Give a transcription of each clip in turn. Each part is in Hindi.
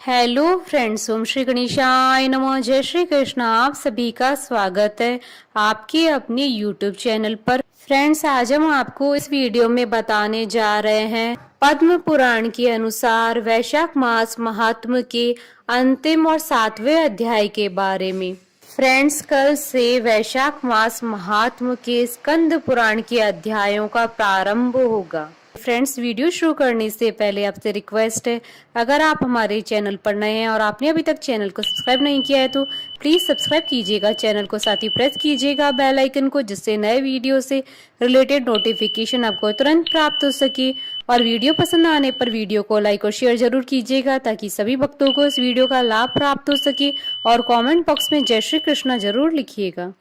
हेलो फ्रेंड्स, ओम श्री गणेशाय नमः। जय श्री कृष्ण। आप सभी का स्वागत है आपके अपने यूट्यूब चैनल पर। फ्रेंड्स, आज हम आपको इस वीडियो में बताने जा रहे हैं पद्म पुराण के अनुसार वैशाख मास महात्म के अंतिम और 7वें अध्याय के बारे में। फ्रेंड्स, कल से वैशाख मास महात्म के स्कंद पुराण के अध्यायों का प्रारंभ होगा। फ्रेंड्स, वीडियो शुरू करने से पहले आपसे रिक्वेस्ट है, अगर आप हमारे चैनल पर नए हैं और आपने अभी तक चैनल को सब्सक्राइब नहीं किया है तो प्लीज सब्सक्राइब कीजिएगा चैनल को, साथ ही प्रेस कीजिएगा बेल आइकन को, जिससे नए वीडियो से रिलेटेड नोटिफिकेशन आपको तुरंत प्राप्त हो सके। और वीडियो पसंद आने पर वीडियो को लाइक और शेयर जरूर कीजिएगा ताकि सभी भक्तों को इस वीडियो का लाभ प्राप्त हो सके। और कॉमेंट बॉक्स में जय श्री कृष्ण जरूर लिखिएगा।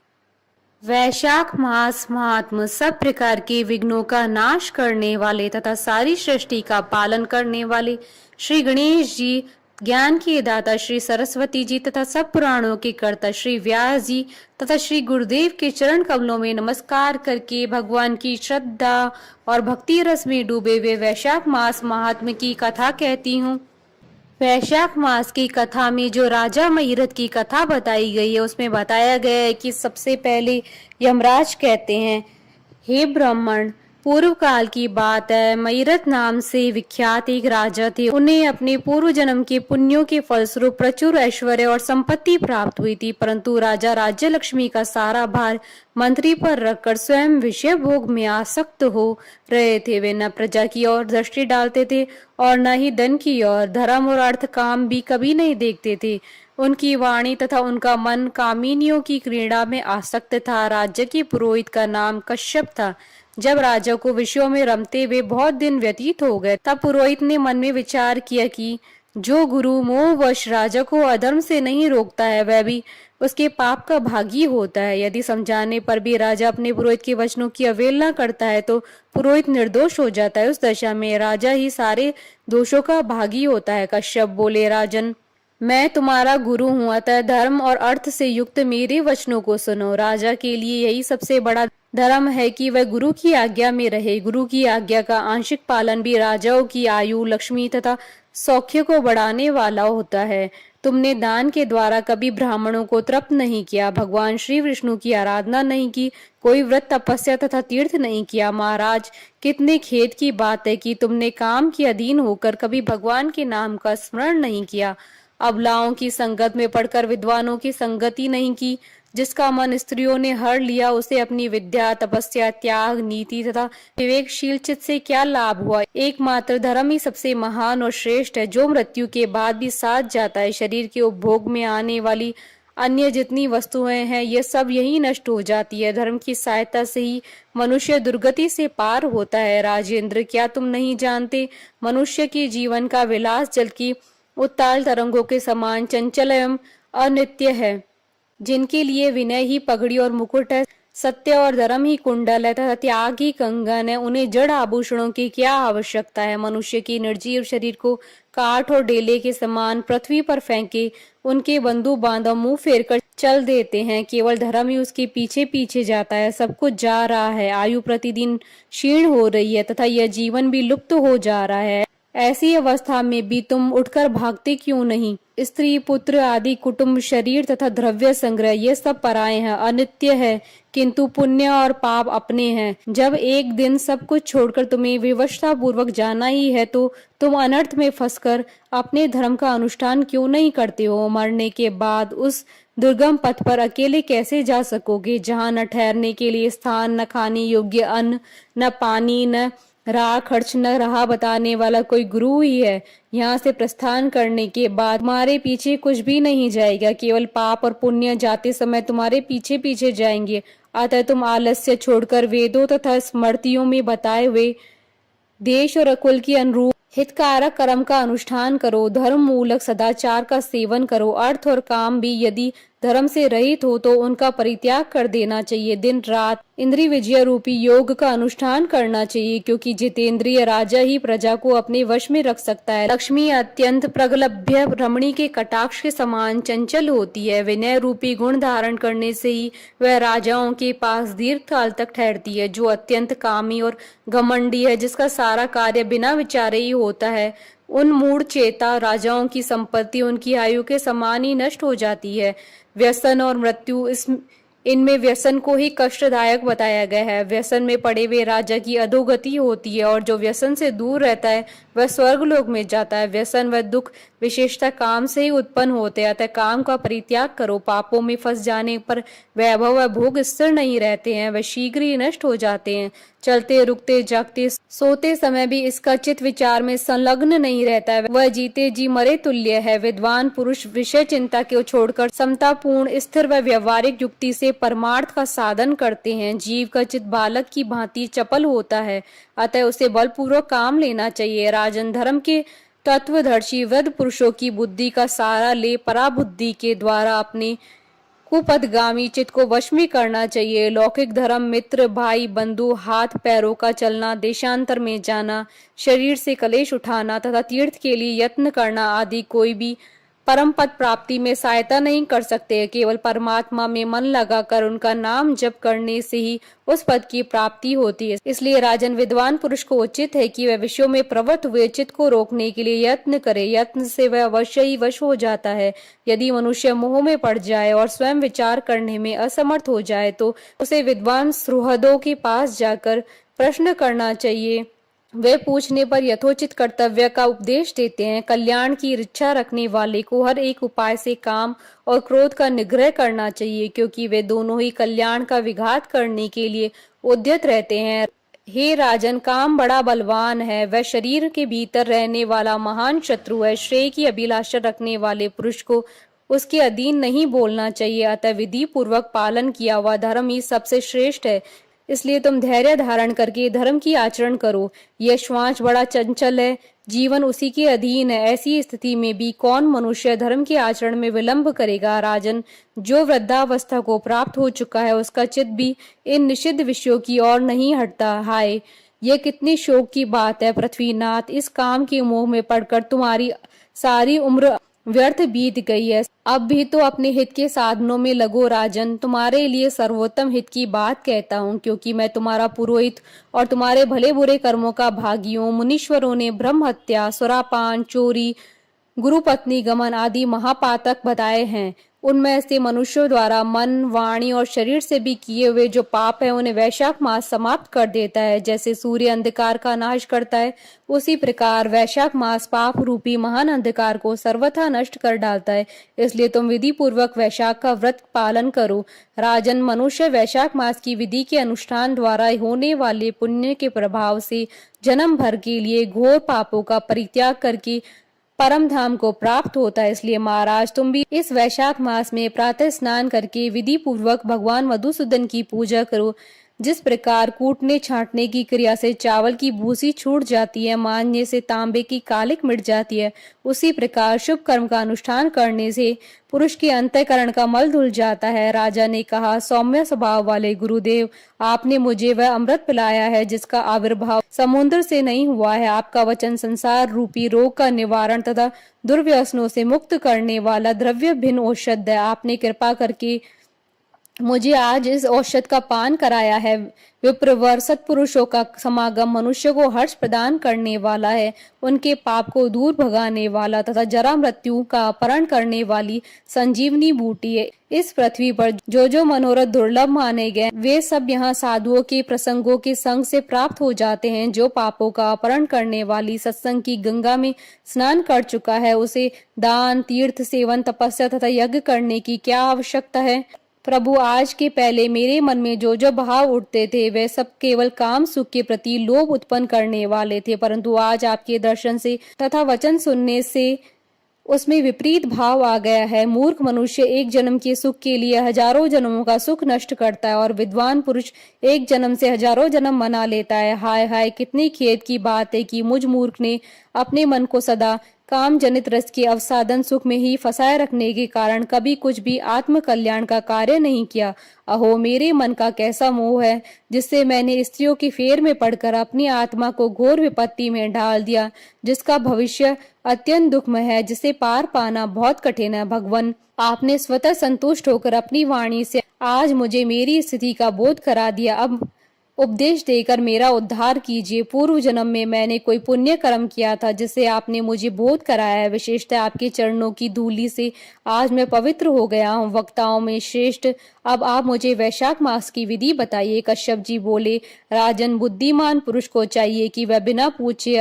वैशाख मास महात्म सब प्रकार के विघ्नों का नाश करने वाले तथा सारी सृष्टि का पालन करने वाले श्री गणेश जी, ज्ञान के दाता श्री सरस्वती जी तथा सब पुराणों के कर्ता श्री व्यास जी तथा श्री गुरुदेव के चरण कमलों में नमस्कार करके भगवान की श्रद्धा और भक्ति रस में डूबे हुए वैशाख मास महात्म की कथा कहती हूँ। वैशाख मास की कथा में जो राजा महिरथ की कथा बताई गई है, उसमें बताया गया है कि सबसे पहले यमराज कहते हैं, हे ब्राह्मण, पूर्व काल की बात है। महिरथ नाम से विख्यात एक राजा थे। उन्हें अपने पूर्व जन्म के पुण्यों के फलस्वरूप प्रचुर ऐश्वर्य और संपत्ति प्राप्त हुई थी, परंतु राजा राज्य लक्ष्मी का सारा भार मंत्री पर रखकर स्वयं विषय भोग में आसक्त हो रहे थे। वे न प्रजा की ओर दृष्टि डालते थे और न ही धन की ओर। धर्म और अर्थ काम भी कभी नहीं देखते थे। उनकी वाणी तथा उनका मन कामिनियों की क्रीड़ा में आसक्त था। राज्य के पुरोहित का नाम कश्यप था। जब राजा को विषयों में रमते हुए बहुत दिन व्यतीत हो गए, तब पुरोहित ने मन में विचार किया कि जो गुरु मोहवश राजा को अधर्म से नहीं रोकता है, वह भी उसके पाप का भागी होता है। यदि समझाने पर भी राजा अपने पुरोहित के वचनों की अवहेलना करता है तो पुरोहित निर्दोष हो जाता है। उस दशा में राजा ही सारे दोषों का भागी होता है। कश्यप बोले, राजन, मैं तुम्हारा गुरु हूँ, अतः धर्म और अर्थ से युक्त मेरे वचनों को सुनो। राजा के लिए यही सबसे बड़ा धर्म है कि वह गुरु की आज्ञा में रहे। गुरु की आज्ञा का आंशिक पालन भी राजाओं की आयु, लक्ष्मी तथा सौख्य को बढ़ाने वाला होता है। तुमने दान के द्वारा कभी ब्राह्मणों को तृप्त नहीं किया, भगवान श्री विष्णु की आराधना नहीं की, कोई व्रत, तपस्या तथा तीर्थ नहीं किया। महाराज, कितने खेद की बात है कि तुमने काम के अधीन होकर कभी भगवान के नाम का स्मरण नहीं किया। अबलाओं की संगत में पढ़कर विद्वानों की संगति नहीं की। जिसका मन स्त्रियों ने हर लिया, उसे अपनी विद्या, तपस्या, त्याग, नीति तथा विवेकशील चित्त से क्या लाभ हुआ। एकमात्र धर्म ही सबसे महान और श्रेष्ठ है, जो मृत्यु के बाद भी साथ जाता है। शरीर के उपभोग में आने वाली अन्य जितनी वस्तुएं हैं, ये सब यही नष्ट हो जाती है। धर्म की सहायता से ही मनुष्य दुर्गति से पार होता है। राजेंद्र, क्या तुम नहीं जानते, मनुष्य के जीवन का विलास जल की उत्ताल तरंगों के समान चंचल एवं अनित्य है। जिनके लिए विनय ही पगड़ी और मुकुट है, सत्य और धर्म ही कुंडल है तथा त्याग ही कंगन है, उन्हें जड़ आभूषणों की क्या आवश्यकता है। मनुष्य की निर्जीव शरीर को काठ और डेले के समान पृथ्वी पर फेंके उनके बंधु बांधव मुंह फेर कर चल देते हैं। केवल धर्म ही उसके पीछे पीछे जाता है। सब कुछ जा रहा है, आयु प्रतिदिन क्षीण हो रही है तथा यह जीवन भी लुप्त हो जा रहा है। ऐसी अवस्था में भी तुम उठकर भागते क्यों नहीं। स्त्री, पुत्र आदि, कुटुंब, शरीर तथा द्रव्य संग्रह, ये सब पराये हैं, अनित्य है, किंतु पुण्य और पाप अपने हैं। जब एक दिन सब कुछ छोड़कर तुम्हें विवशता पूर्वक जाना ही है, तो तुम अनर्थ में फंसकर अपने धर्म का अनुष्ठान क्यों नहीं करते हो। मरने के बाद उस दुर्गम पथ पर अकेले कैसे जा सकोगे, जहाँ न ठहरने के लिए स्थान, न खाने योग्य अन्न, न पानी, न राह खर्च, न राह बताने वाला कोई गुरु ही है। यहाँ से प्रस्थान करने के बाद तुम्हारे पीछे कुछ भी नहीं जाएगा, केवल पाप और पुण्य जाते समय तुम्हारे पीछे पीछे जाएंगे। अतः तुम आलस्य छोड़कर वेदों तथा स्मृतियों में बताए हुए देश और कुल के अनुरूप हितकारक कर्म का अनुष्ठान करो। धर्म मूलक सदाचार का सेवन करो। अर्थ और काम भी यदि धर्म से रहित हो तो उनका परित्याग कर देना चाहिए। दिन रात इंद्रिय विजय रूपी योग का अनुष्ठान करना चाहिए, क्योंकि जितेंद्रिय राजा ही प्रजा को अपने वश में रख सकता है। लक्ष्मी अत्यंत प्रगल्भ्य रमणी के कटाक्ष के समान चंचल होती है। विनय रूपी गुण धारण करने से ही वह राजाओं के पास दीर्घ काल तक ठहरती है। जो अत्यंत कामी और घमंडी है, जिसका सारा कार्य बिना विचारे ही होता है, उन मूढ़ चेता राजाओं की संपत्ति उनकी आयु के समान ही नष्ट हो जाती है। व्यसन और मृत्यु इनमें व्यसन को ही कष्टदायक बताया गया है। व्यसन में पड़े हुए राजा की अधोगति होती है और जो व्यसन से दूर रहता है वह स्वर्गलोक में जाता है। व्यसन व दुख विशेषता काम से ही उत्पन्न होते हैं, अतः काम का परित्याग करो। पापों में फंस जाने पर वैभव व भोग स्थिर नहीं रहते हैं, वह शीघ्र ही नष्ट हो जाते हैं। चलते रुकते जागते सोते समय भी इसका चित्त विचार में संलग्न नहीं रहता है, वह जीते जी मरे तुल्य है। विद्वान पुरुष विषय चिंता को छोड़कर समतापूर्ण स्थिर व व्यवहारिक युक्ति से परमार्थ का साधन करते हैं। जीव का चित्त बालक की भांति चपल होता है, अतः उसे बलपूर्वक काम लेना चाहिए। राजन, धर्म के तत्वदर्शी वृद्ध पुरुषों की बुद्धि का सारा ले पराबुद्धि के द्वारा अपने कुपथगामी चित्त को वश में करना चाहिए। लौकिक धर्म, मित्र, भाई, बंधु, हाथ पैरों का चलना, देशांतर में जाना, शरीर से कलेश उठाना तथा तीर्थ के लिए यत्न करना आदि कोई भी परम पद प्राप्ति में सहायता नहीं कर सकते। केवल परमात्मा में मन लगाकर उनका नाम जप करने से ही उस पद की प्राप्ति होती है। इसलिए राजन, विद्वान पुरुष को उचित है कि वह विषयों में प्रवृत्त हुए चित्त को रोकने के लिए यत्न करे। यत्न से वह अवश्य ही वश हो जाता है। यदि मनुष्य मोह में पड़ जाए और स्वयं विचार करने में असमर्थ हो जाए तो उसे विद्वान सुहृदों के पास जाकर प्रश्न करना चाहिए। वे पूछने पर यथोचित कर्तव्य का उपदेश देते हैं। कल्याण की इच्छा रखने वाले को हर एक उपाय से काम और क्रोध का निग्रह करना चाहिए, क्योंकि वे दोनों ही कल्याण का विघात करने के लिए उद्यत रहते हैं। हे राजन, काम बड़ा बलवान है, वह शरीर के भीतर रहने वाला महान शत्रु है। श्रेय की अभिलाषा रखने वाले पुरुष को उसके अधीन नहीं बोलना चाहिए, अतः विधि पूर्वक पालन किया हुआ धर्म ही सबसे श्रेष्ठ है। इसलिए तुम धैर्य धारण करके धर्म की आचरण करो। यह श्वास बड़ा चंचल है, जीवन उसी के अधीन है। ऐसी स्थिति में भी कौन मनुष्य धर्म के आचरण में विलंब करेगा। राजन, जो वृद्धावस्था को प्राप्त हो चुका है उसका चित्त भी इन निषिद्ध विषयों की ओर नहीं हटता। हाय, यह कितनी शोक की बात है पृथ्वीनाथ, इस काम के मोह में पड़कर तुम्हारी सारी उम्र व्यर्थ बीत गई है। अब भी तो अपने हित के साधनों में लगो। राजन, तुम्हारे लिए सर्वोत्तम हित की बात कहता हूँ, क्योंकि मैं तुम्हारा पुरोहित और तुम्हारे भले बुरे कर्मों का भागी हूँ। मुनीश्वरों ने ब्रह्म हत्या, सुरापान, चोरी, गुरुपत्नी गमन आदि महापातक बताए हैं। उनमें से मनुष्यों द्वारा मन, वाणी और शरीर से भी किए हुए जो पाप है उन्हें वैशाख मास समाप्त कर देता है। जैसे सूर्य अंधकार का नाश करता है, उसी प्रकार वैशाख मास पाप रूपी महान अंधकार को सर्वथा नष्ट कर डालता है। इसलिए तुम विधि पूर्वक वैशाख का व्रत पालन करो। राजन, मनुष्य वैशाख मास की विधि के अनुष्ठान द्वारा होने वाले पुण्य के प्रभाव से जन्म भर के लिए घोर पापों का परित्याग करके परम धाम को प्राप्त होता है। इसलिए महाराज, तुम भी इस वैशाख मास में प्रातः स्नान करके विधि पूर्वक भगवान मधुसूदन की पूजा करो। जिस प्रकार कूटने छांटने की क्रिया से चावल की भूसी छूट जाती है, मांजने से तांबे की कालिक मिट जाती है, उसी प्रकार शुभ कर्म का अनुष्ठान करने से पुरुष के अंतःकरण का मल धुल जाता है। राजा ने कहा, सौम्य स्वभाव वाले गुरुदेव, आपने मुझे वह अमृत पिलाया है जिसका आविर्भाव समुद्र से नहीं हुआ है। आपका वचन संसार रूपी रोग का निवारण तथा दुर्व्यसनों से मुक्त करने वाला द्रव्य भिन्न औषध है। आपने कृपा करके मुझे आज इस औषध का पान कराया है। विप्रवर सत्पुरुषों का समागम मनुष्य को हर्ष प्रदान करने वाला है। उनके पाप को दूर भगाने वाला तथा जरा मृत्यु का अपहरण करने वाली संजीवनी बूटी है। इस पृथ्वी पर जो जो मनोरथ दुर्लभ माने गए वे सब यहाँ साधुओं के प्रसंगों के संग से प्राप्त हो जाते हैं। जो पापों का अपहरण करने वाली सत्संग की गंगा में स्नान कर चुका है, उसे दान, तीर्थ सेवन, तपस्या तथा यज्ञ करने की क्या आवश्यकता है। प्रभु, आज के पहले मेरे मन में जो जो भाव उठते थे वे सब केवल काम सुख के प्रति लोभ उत्पन्न करने वाले थे, परंतु आज आपके दर्शन से तथा वचन सुनने से उसमें विपरीत भाव आ गया है। मूर्ख मनुष्य एक जन्म के सुख के लिए हजारों जन्मों का सुख नष्ट करता है और विद्वान पुरुष एक जन्म से हजारों जन्म मना लेता है। हाय हाय, कितनी खेद की बात है कि मुझ मूर्ख ने अपने मन को सदा काम जनित रस के अवसादन सुख में ही फंसाए रखने के कारण कभी कुछ भी आत्म कल्याण का कार्य नहीं किया। अहो, मेरे मन का कैसा मोह है जिससे मैंने स्त्रियों की फेर में पड़कर अपनी आत्मा को घोर विपत्ति में डाल दिया, जिसका भविष्य अत्यंत दुखमय है, जिसे पार पाना बहुत कठिन है। भगवान, आपने स्वतः संतुष्ट होकर अपनी वाणी से आज मुझे मेरी स्थिति का बोध करा दिया। अब उपदेश देकर मेरा उद्धार कीजिए। पूर्व जन्म में मैंने कोई पुण्य कर्म किया था जिससे आपने मुझे बोध कराया है। विशेषतः आपके चरणों की धूलि से आज मैं पवित्र हो गया हूँ। वक्ताओं में श्रेष्ठ, अब आप मुझे वैशाख मास की विधि बताइए। कश्यप जी बोले, राजन, बुद्धिमान पुरुष को चाहिए कि वह बिना पूछे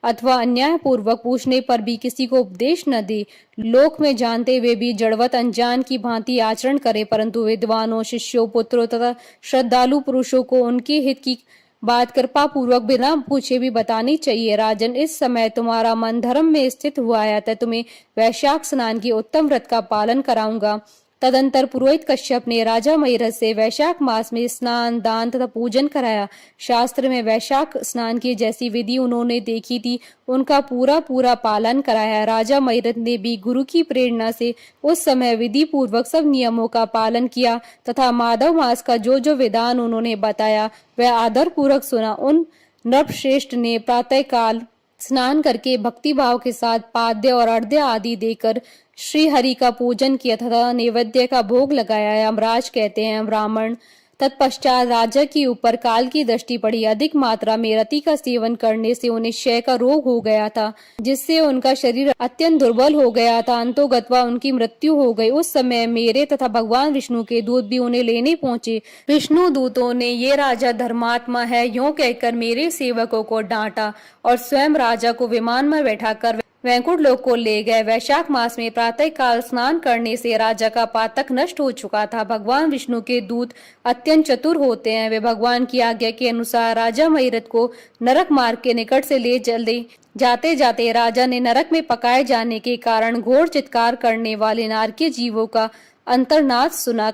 अथवा अन्याय पूर्वक पूछने पर भी किसी को उपदेश न दे। लोक में जानते हुए भी जड़वत अनजान की भांति आचरण करे, परंतु विद्वानों, शिष्यों, पुत्रों तथा श्रद्धालु पुरुषों को उनके हित की बात कृपा पूर्वक बिना पूछे भी बतानी चाहिए। राजन, इस समय तुम्हारा मन धर्म में स्थित हुआ है, अतः तुम्हें वैशाख स्नान की उत्तम व्रत का पालन कराऊंगा। तदंतर पुरोहित कश्यप ने राजा महिरथ से वैशाख मास में स्नान, दान तथा पूजन कराया। शास्त्र में वैशाख स्नान की जैसी विधि उन्होंने देखी थी, उनका पूरा पूरा पालन कराया। राजा महिरथ ने भी गुरु की प्रेरणा से उस समय विधि पूर्वक सब नियमों का पालन किया तथा माधव मास का जो जो विधान उन्होंने बताया वह आदर पूर्वक सुना। उन नृपश्रेष्ठ ने प्रातः काल स्नान करके भक्ति भाव के साथ पाद्य और अर्घ्य आदि देकर श्री हरि का पूजन किया तथा नैवेद्य का भोग लगाया। यमराज कहते हैं, ब्राह्मण, तत्पश्चात राजा के ऊपर काल की दृष्टि पड़ी। अधिक मात्रा में रति का सेवन करने से उन्हें क्षय का रोग हो गया था, जिससे उनका शरीर अत्यंत दुर्बल हो गया था। अंतोगत्वा उनकी मृत्यु हो गई। उस समय मेरे तथा भगवान विष्णु के दूत भी उन्हें लेने पहुंचे। विष्णु दूतों ने, ये राजा धर्मात्मा है, यूं कहकर मेरे सेवकों को डांटा और स्वयं राजा को विमान में बैठाकर वैकुंठ लोक को ले गए। वैशाख मास में प्रातः काल स्नान करने से राजा का पातक नष्ट हो चुका था। भगवान विष्णु के दूत अत्यंत चतुर होते हैं। वे भगवान की आज्ञा के अनुसार राजा महिरथ को नरक मार्ग के निकट से ले चले। जाते जाते राजा ने नरक में पकाए जाने के कारण घोर चित्कार करने वाले नारकीय जीवों का अंतर्नाद सुना।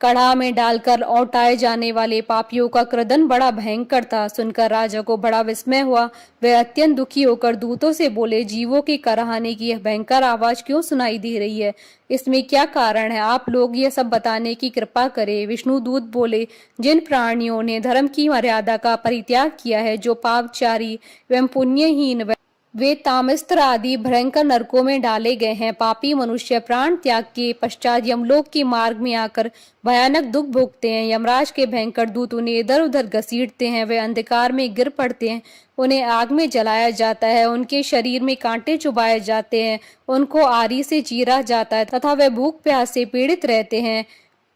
कढ़ा में डालकर औटाए जाने वाले पापियों का क्रदन बड़ा भयंकर था। सुनकर राजा को बड़ा विस्मय हुआ। वे अत्यंत दुखी होकर दूतों से बोले, जीवों के कराहने की यह भयंकर आवाज क्यों सुनाई दे रही है? इसमें क्या कारण है? आप लोग यह सब बताने की कृपा करें। विष्णु दूत बोले, जिन प्राणियों ने धर्म की मर्यादा का परित्याग किया है, जो पापचारी एवं पुण्यहीन, वे तामस्त्र आदि भयंकर नरकों में डाले गए हैं। पापी मनुष्य प्राण त्याग के पश्चात यमलोक के मार्ग में आकर भयानक दुख भोगते हैं। यमराज के भयंकर दूत उन्हें इधर उधर घसीटते हैं। वे अंधकार में गिर पड़ते हैं, उन्हें आग में जलाया जाता है, उनके शरीर में कांटे चुभाए जाते हैं, उनको आरी से चीरा जाता है तथा वे भूख प्यास से पीड़ित रहते हैं।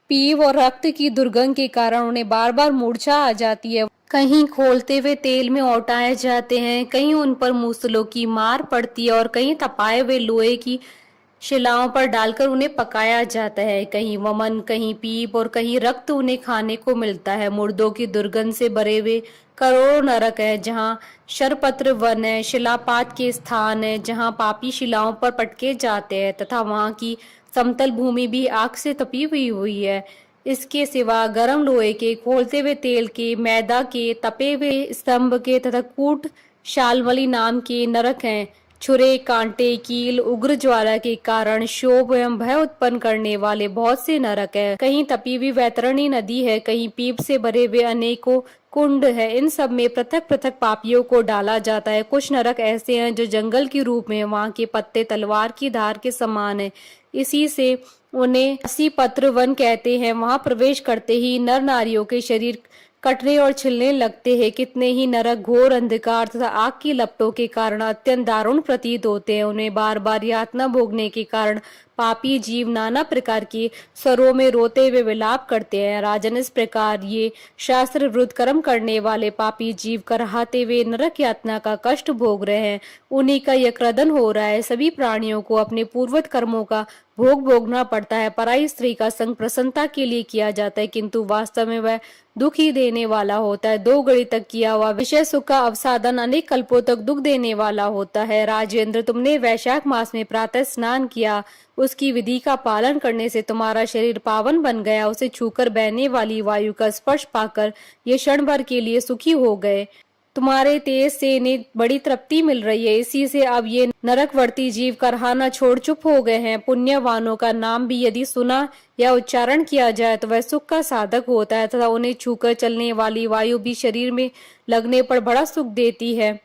पीव और रक्त की दुर्गंध के कारण उन्हें बार बार मूर्छा आ जाती है। कहीं खोलते हुए तेल में औटाए जाते हैं, कहीं उन पर मूसलों की मार पड़ती है और कहीं तपाए हुए लोहे की शिलाओं पर डालकर उन्हें पकाया जाता है। कहीं वमन, कहीं पीप और कहीं रक्त उन्हें खाने को मिलता है। मुर्दों की दुर्गंध से भरे हुए करोड़ों नरक है, जहाँ शरपत्र वन है, शिलापात के स्थान है जहाँ पापी शिलाओं पर पटके जाते हैं तथा वहाँ की समतल भूमि भी आग से तपी हुई है। इसके सिवा गर्म लोहे के, खोलते हुए तेल के, मैदा के, तपे हुए स्तंभ के तथा कूट शालमली नाम के नरक हैं। छुरे, कांटे, कील, उग्र ज्वाला के कारण शोभ एवं भय उत्पन्न करने वाले बहुत से नरक है। कहीं तपी हुई वैतरणी नदी है, कहीं पीप से भरे हुए अनेकों कुंड है। इन सब में पृथक पृथक पापियों को डाला जाता है। कुछ नरक ऐसे हैं जो जंगल के रूप में, वहाँ के पत्ते तलवार की धार के समान है, इसी से उन्हें असी पत्र वन कहते हैं। वहां प्रवेश करते ही नर नारियों के शरीर कटने और छिलने लगते हैं। कितने ही नरक घोर अंधकार तथा आग की लपटों के कारण अत्यंत दारुण प्रतीत होते हैं। उन्हें बार बार यातना भोगने के कारण पापी जीव नाना प्रकार के स्वरों में रोते हुए विलाप करते हैं। राजन, इस प्रकार ये शास्त्र विरुद्ध कर्म करने वाले पापी जीव कराहते हुए नरक यातना का कष्ट भोग रहे हैं। उन्हीं का यह क्रदन हो रहा है। सभी प्राणियों को अपने पूर्वत कर्मों का भोग भोगना पड़ता है। पराई स्त्री का संग प्रसन्नता के लिए किया जाता है, किंतु वास्तव में वह दुख ही देने वाला होता है। 2 घड़ी तक किया हुआ विषय सुख का अवसादन अनेक कल्पों तक दुख देने वाला होता है। राजेंद्र, तुमने वैशाख मास में प्रातः स्नान किया, उसकी विधि का पालन करने से तुम्हारा शरीर पावन बन गया। उसे छूकर बहने वाली वायु का स्पर्श पाकर ये क्षण भर के लिए सुखी हो गए। तुम्हारे तेज से इन्हें बड़ी तृप्ति मिल रही है, इसी से अब ये नरकवर्ती जीव कराहना छोड़ चुप हो गए हैं। पुण्यवानों का नाम भी यदि सुना या उच्चारण किया जाए तो वह सुख का साधक होता है तथा उन्हें छूकर चलने वाली वायु भी शरीर में लगने पर बड़ा सुख देती है।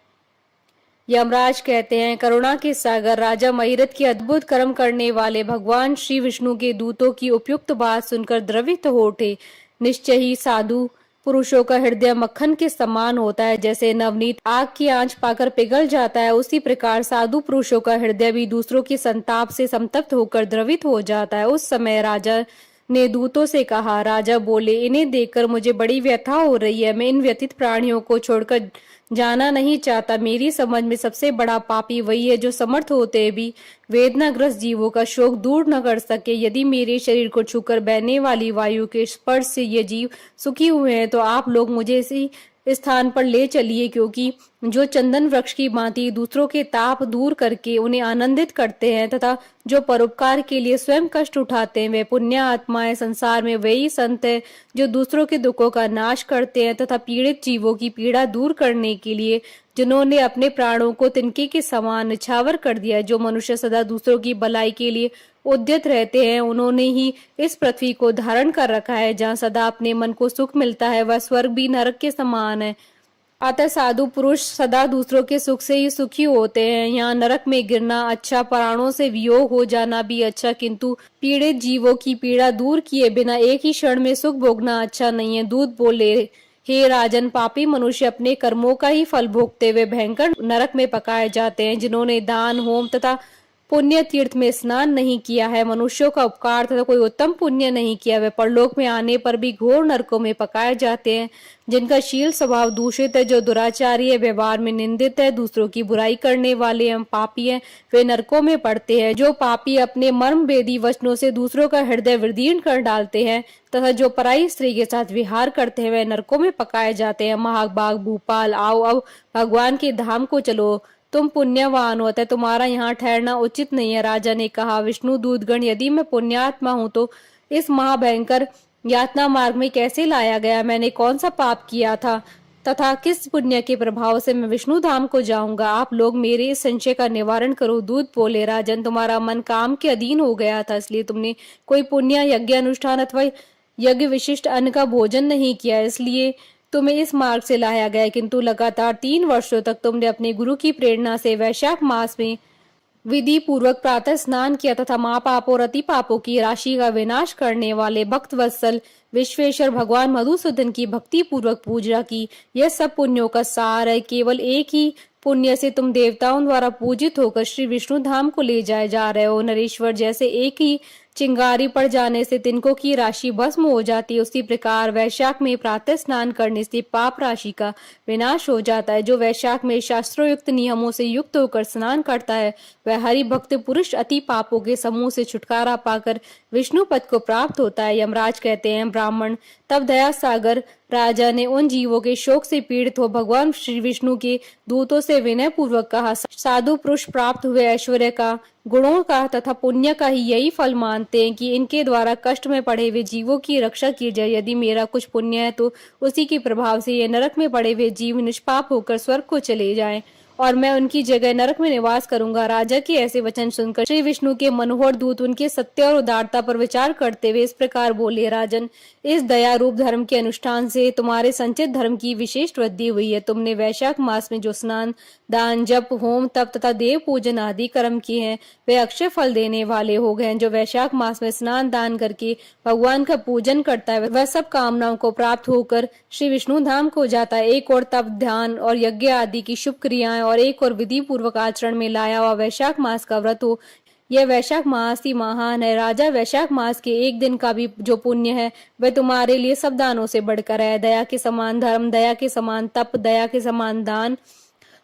यमराज कहते हैं, करुणा के सागर राजा महिरथ के अद्भुत कर्म करने वाले भगवान श्री विष्णु के दूतों की उपयुक्त बात सुनकर द्रवित हो उठे। निश्चय ही साधु पुरुषों का हृदय मक्खन के समान होता है, जैसे नवनीत आग की आंच पाकर पिघल जाता है, उसी प्रकार साधु पुरुषों का हृदय भी दूसरों की संताप से संतप्त होकर द्रवित हो जाता है। उस समय राजा ने दूतों से कहा। राजा बोले, इन्हें देखकर मुझे बड़ी व्यथा हो रही है। मैं इन व्यथित प्राणियों को छोड़कर जाना नहीं चाहता। मेरी समझ में सबसे बड़ा पापी वही है जो समर्थ होते भी वेदनाग्रस्त जीवों का शोक दूर न कर सके। यदि मेरे शरीर को छूकर बहने वाली वायु के स्पर्श से ये जीव सुखी हुए हैं तो आप लोग मुझे इसी स्थान पर ले चलिए, क्योंकि जो चंदन वृक्ष की भांति दूसरों के ताप दूर करके उन्हें आनंदित करते हैं तथा जो परोपकार के लिए स्वयं कष्ट उठाते हैं, वे पुण्य आत्माएं संसार में वही संत है जो दूसरों के दुखों का नाश करते हैं तथा पीड़ित जीवों की पीड़ा दूर करने के लिए जिन्होंने अपने प्राणों को तिनके के समान निछावर कर दिया। जो मनुष्य सदा दूसरों की भलाई के लिए उद्यत रहते हैं, उन्होंने ही इस पृथ्वी को धारण कर रखा है। जहाँ सदा अपने मन को सुख मिलता है, वह स्वर्ग भी नरक के समान है। अतः साधु पुरुष सदा दूसरों के सुख से ही सुखी होते हैं। यहाँ नरक में गिरना अच्छा, प्राणों से वियोग हो जाना भी अच्छा, किंतु पीड़ित जीवों की पीड़ा दूर किए बिना एक ही क्षण में सुख भोगना अच्छा नहीं है। दूत बोले, हे राजन, पापी मनुष्य अपने कर्मों का ही फल भोगते हुए भयंकर नरक में पकाए जाते हैं। जिन्होंने दान, होम तथा पुण्य तीर्थ में स्नान नहीं किया है, मनुष्यों का उपकार तथा कोई उत्तम पुण्य नहीं किया, वे परलोक में आने पर भी घोर नरकों में पकाए जाते हैं। जिनका शील स्वभाव दूषित है, जो दुराचारी है, व्यवहार में निंदित है, दूसरों की बुराई करने वाले एवं पापी हैं, वे नरकों में पड़ते हैं। जो पापी अपने मर्म भेदी वचनों से दूसरों का हृदय विदीर्ण कर डालते हैं तथा जो पराई स्त्री के साथ विहार करते हैं, वे नरकों में पकाए जाते हैं। महाभाग भूपाल, आओ अब भगवान के धाम को चलो, तुम पुण्यवान हो, अतः तुम्हारा यहाँ ठहरना उचित नहीं है। राजा ने कहा, विष्णु दूतगण, यदि मैं पुण्यात्मा हूँ तो इस महाभयंकर यातना मार्ग में कैसे लाया गया? मैंने कौन सा पाप किया था तथा किस पुण्य के प्रभाव से मैं विष्णु धाम को जाऊंगा? आप लोग मेरे इस संशय का निवारण करो। दूत बोले, राजन, तुम्हारा मन काम के अधीन हो गया था, इसलिए तुमने कोई पुण्य यज्ञ अनुष्ठान अथवा यज्ञ विशिष्ट अन्न का भोजन नहीं किया, इसलिए तुम्हें इस मार्ग से लाया गया। किंतु लगातार 3 वर्षों तक तुमने अपने गुरु की प्रेरणा से वैशाख मास में विधि पूर्वक प्रातः स्नान किया तथा महापापों और अति पापों की राशि का विनाश करने वाले भक्त वत्सल विश्वेश्वर भगवान मधुसूदन की भक्ति पूर्वक पूजा की। यह सब पुण्यों का सार है। केवल एक ही पुण्य से तुम देवताओं द्वारा पूजित होकर श्री विष्णु धाम को ले जाए जा रहे हो। नरेश्वर, जैसे एक ही चिंगारी पड़ जाने से तिनकों की राशि भस्म हो जाती है, उसी प्रकार वैशाख में प्रातः स्नान करने से पाप राशि का विनाश हो जाता है। जो वैशाख में शास्त्रोयुक्त नियमों से युक्त होकर स्नान करता है, वह हरि भक्त पुरुष अति पापों के समूह से छुटकारा पाकर विष्णु पद को प्राप्त होता है। यमराज कहते हैं, ब्राह्मण, तब दया सागर राजा ने उन जीवों के शोक से पीड़ित हो भगवान श्री विष्णु के दूतों से विनय पूर्वक कहा, साधु पुरुष प्राप्त हुए ऐश्वर्य का, गुणों का तथा पुण्य का ही यही फल मानते हैं कि इनके द्वारा कष्ट में पड़े हुए जीवों की रक्षा की जाए। यदि मेरा कुछ पुण्य है तो उसी के प्रभाव से ये नरक में पड़े हुए जीव निष्पाप होकर स्वर्ग को चले जाएं और मैं उनकी जगह नरक में निवास करूंगा। राजा के ऐसे वचन सुनकर श्री विष्णु के मनोहर दूत उनके सत्य और उदारता पर विचार करते हुए इस प्रकार बोले, राजन, इस दया रूप धर्म के अनुष्ठान से तुम्हारे संचित धर्म की विशेष वृद्धि हुई है। तुमने वैशाख मास में जो स्नान, दान, जप, होम, तप तथा देव पूजन आदि कर्म किए हैं, वे अक्षय फल देने वाले हो गए। जो वैशाख मास में स्नान दान करके भगवान का पूजन करता है, वह सब कामनाओं को प्राप्त होकर श्री विष्णु धाम को जाता है। एक और तप, ध्यान और यज्ञ आदि की शुभ क्रियाएं और एक और विधि पूर्वक आचरण में लाया हुआ वैशाख मास का व्रत हो। यह वैशाख मास ही महान है। राजा, वैशाख मास के एक दिन का भी जो पुण्य है वह तुम्हारे लिए सब दानों से बढ़कर है। दया के समान धर्म, दया के समान तप, दया के समान दान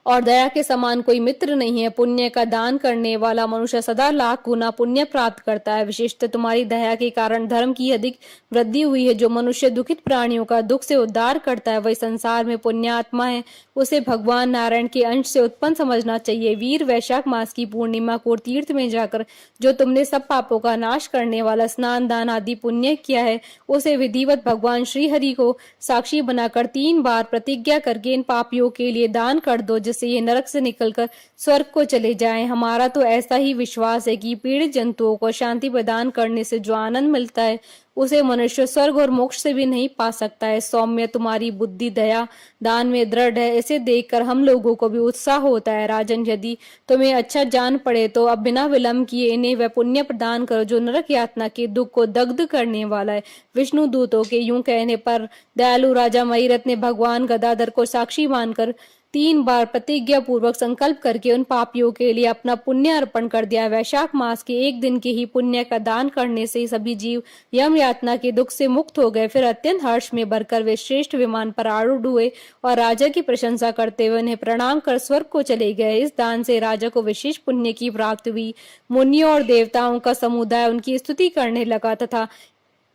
और दया के समान कोई मित्र नहीं है। पुण्य का दान करने वाला मनुष्य सदा लाख गुना पुण्य प्राप्त करता है। विशिष्ट तुम्हारी दया के कारण धर्म की अधिक वृद्धि हुई है। जो मनुष्य दुखित प्राणियों का दुख से उद्धार करता है, वही संसार में पुण्यात्मा है। उसे भगवान नारायण के अंश से उत्पन्न समझना चाहिए। वीर, वैशाख मास की पूर्णिमा को तीर्थ में जाकर जो तुमने सब पापों का नाश करने वाला स्नान दान आदि पुण्य किया है, उसे विधिवत भगवान श्री हरि को साक्षी बनाकर 3 बार प्रतिज्ञा करके इन पापियों के लिए दान कर दो, जिससे ये नरक से निकलकर स्वर्ग को चले जाएं। हमारा तो ऐसा ही विश्वास है कि पीड़ित जंतुओं को शांति प्रदान करने से जो आनंद मिलता है उसे मनुष्य स्वर्ग और मोक्ष से भी नहीं पा सकता है। सौम्य, तुम्हारी बुद्धि दया दान में दृढ़ है, इसे देखकर हम लोगों को भी उत्साह होता है। राजन, यदि तुम्हें अच्छा जान पड़े तो अब बिना विलंब किए इन्हें वह पुण्य प्रदान करो जो नरक यातना के दुख को दग्ध करने वाला है। विष्णु दूतों के यूं कहने पर दयालु राजा महीरथ ने भगवान गदाधर को साक्षी मानकर 3 बार प्रतिज्ञा पूर्वक संकल्प करके उन पापियों के लिए अपना पुण्य अर्पण कर दिया। वैशाख मास के एक दिन के ही पुण्य का दान करने से सभी जीव यम यातना के दुख से मुक्त हो गए। फिर अत्यंत हर्ष में भरकर वे श्रेष्ठ विमान पर आरूढ़ हुए और राजा की प्रशंसा करते हुए उन्हें प्रणाम कर स्वर्ग को चले गए। इस दान से राजा को विशेष पुण्य की प्राप्ति हुई। मुनियों और देवताओं का समुदाय उनकी स्तुति करने लगा तथा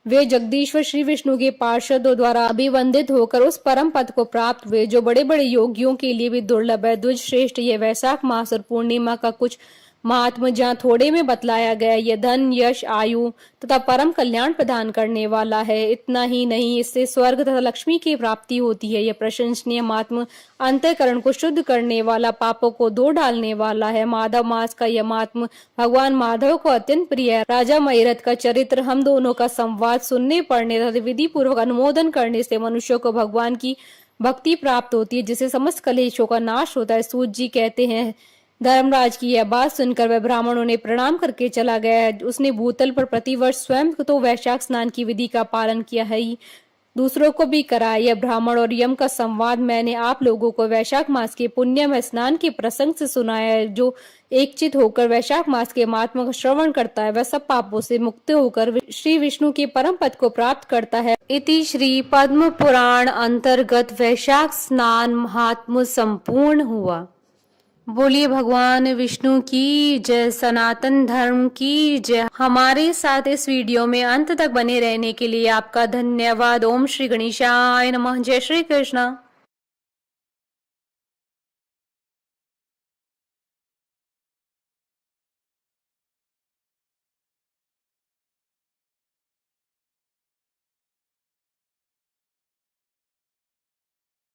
वे जगदीश्वर श्री विष्णु के पार्षदों द्वारा अभिवंदित होकर उस परम पद को प्राप्त हुए जो बड़े बड़े योगियों के लिए भी दुर्लभ है। द्विज श्रेष्ठ, ये वैशाख मास और पूर्णिमा का कुछ महात्मा जहाँ थोड़े में बतलाया गया, यह धन यश आयु तथा परम कल्याण प्रदान करने वाला है। इतना ही नहीं, इससे स्वर्ग तथा लक्ष्मी की प्राप्ति होती है। यह प्रशंसनीय महात्मा अंतःकरण को शुद्ध करने वाला, पापों को धो डालने वाला है। माधव मास का यह महात्मा भगवान माधव को अत्यंत प्रिय है। राजा महीरथ का चरित्र, हम दोनों का संवाद सुनने पढ़ने तथा विधि पूर्वक अनुमोदन करने से मनुष्यों को भगवान की भक्ति प्राप्त होती है, जिससे समस्त कलेशों का नाश होता है। सूत जी कहते हैं, धर्मराज की यह बात सुनकर वह ब्राह्मणों ने प्रणाम करके चला गया। उसने भूतल पर प्रतिवर्ष स्वयं तो वैशाख स्नान की विधि का पालन किया है ही, दूसरों को भी कराया। यह ब्राह्मण और यम का संवाद मैंने आप लोगों को वैशाख मास के पुण्य में स्नान के प्रसंग से सुनाया है। जो एकचित होकर वैशाख मास के महात्मा का श्रवण करता है वह सब पापों से मुक्त होकर श्री विष्णु के परम पद को प्राप्त करता है। इति श्री पद्म पुराण अंतर्गत वैशाख स्नान महात्म्य संपूर्ण हुआ। बोलिए भगवान विष्णु की जय, सनातन धर्म की जय। हमारे साथ इस वीडियो में अंत तक बने रहने के लिए आपका धन्यवाद। ओम श्री गणेशाय नमः। जय श्री कृष्ण।